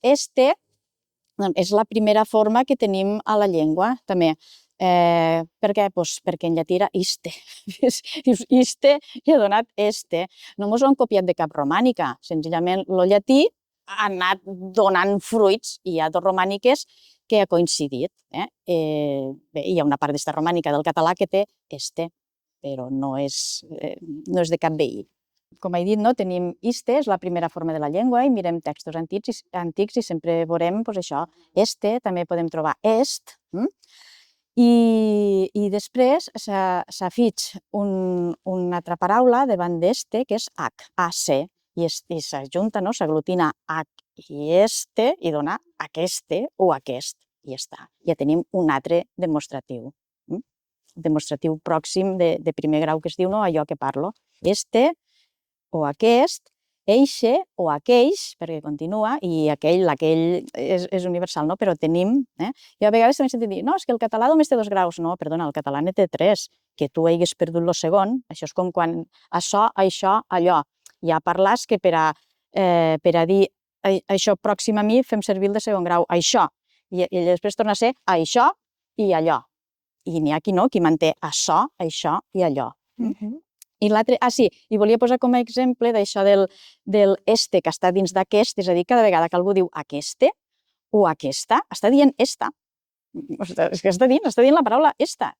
este és la primera forma que tenim a la llengua, també. Per què? Perquè en llatí era iste. Dius iste i ha donat este. No mos ho han copiat de cap romànica, senzillament el llatí ha anat donant fruits i hi ha dos romàniques que ha coincidit. Bé, hi ha una part d'esta romànica del català que té este, però no és de cap veí. Com he dit, tenim iste, és la primera forma de la llengua, i mirem textos antics i sempre veurem això. Este, també podem trobar est, i després s'afig una altra paraula davant d'este, que és ac, ac, i s'ajunta, s'aglutina ac i este, i dona aqueste o aquest, i ja està. Ja tenim un altre demostratiu. Demostratiu pròxim de primer grau, que es diu allò que parlo. Este o aquest, eixe o aquells, perquè continua, i aquell és universal, però tenim... Jo a vegades també he sentit dir, no, és que el català només té 2 graus. No, perdona, el català ne té 3. Que tu hagués perdut el segon, això és com quan açò, això, allò. Hi ha parlars que per a dir això pròxim a mi fem servir el de segon grau, això, i després torna a ser això i allò. I n'hi ha qui no, qui manté açò, això i allò. I l'altre, i volia posar com a exemple d'això del este que està dins d'aquest, és a dir, cada vegada que algú diu aqueste o aquesta, està dient esta. És que està dient la paraula esta.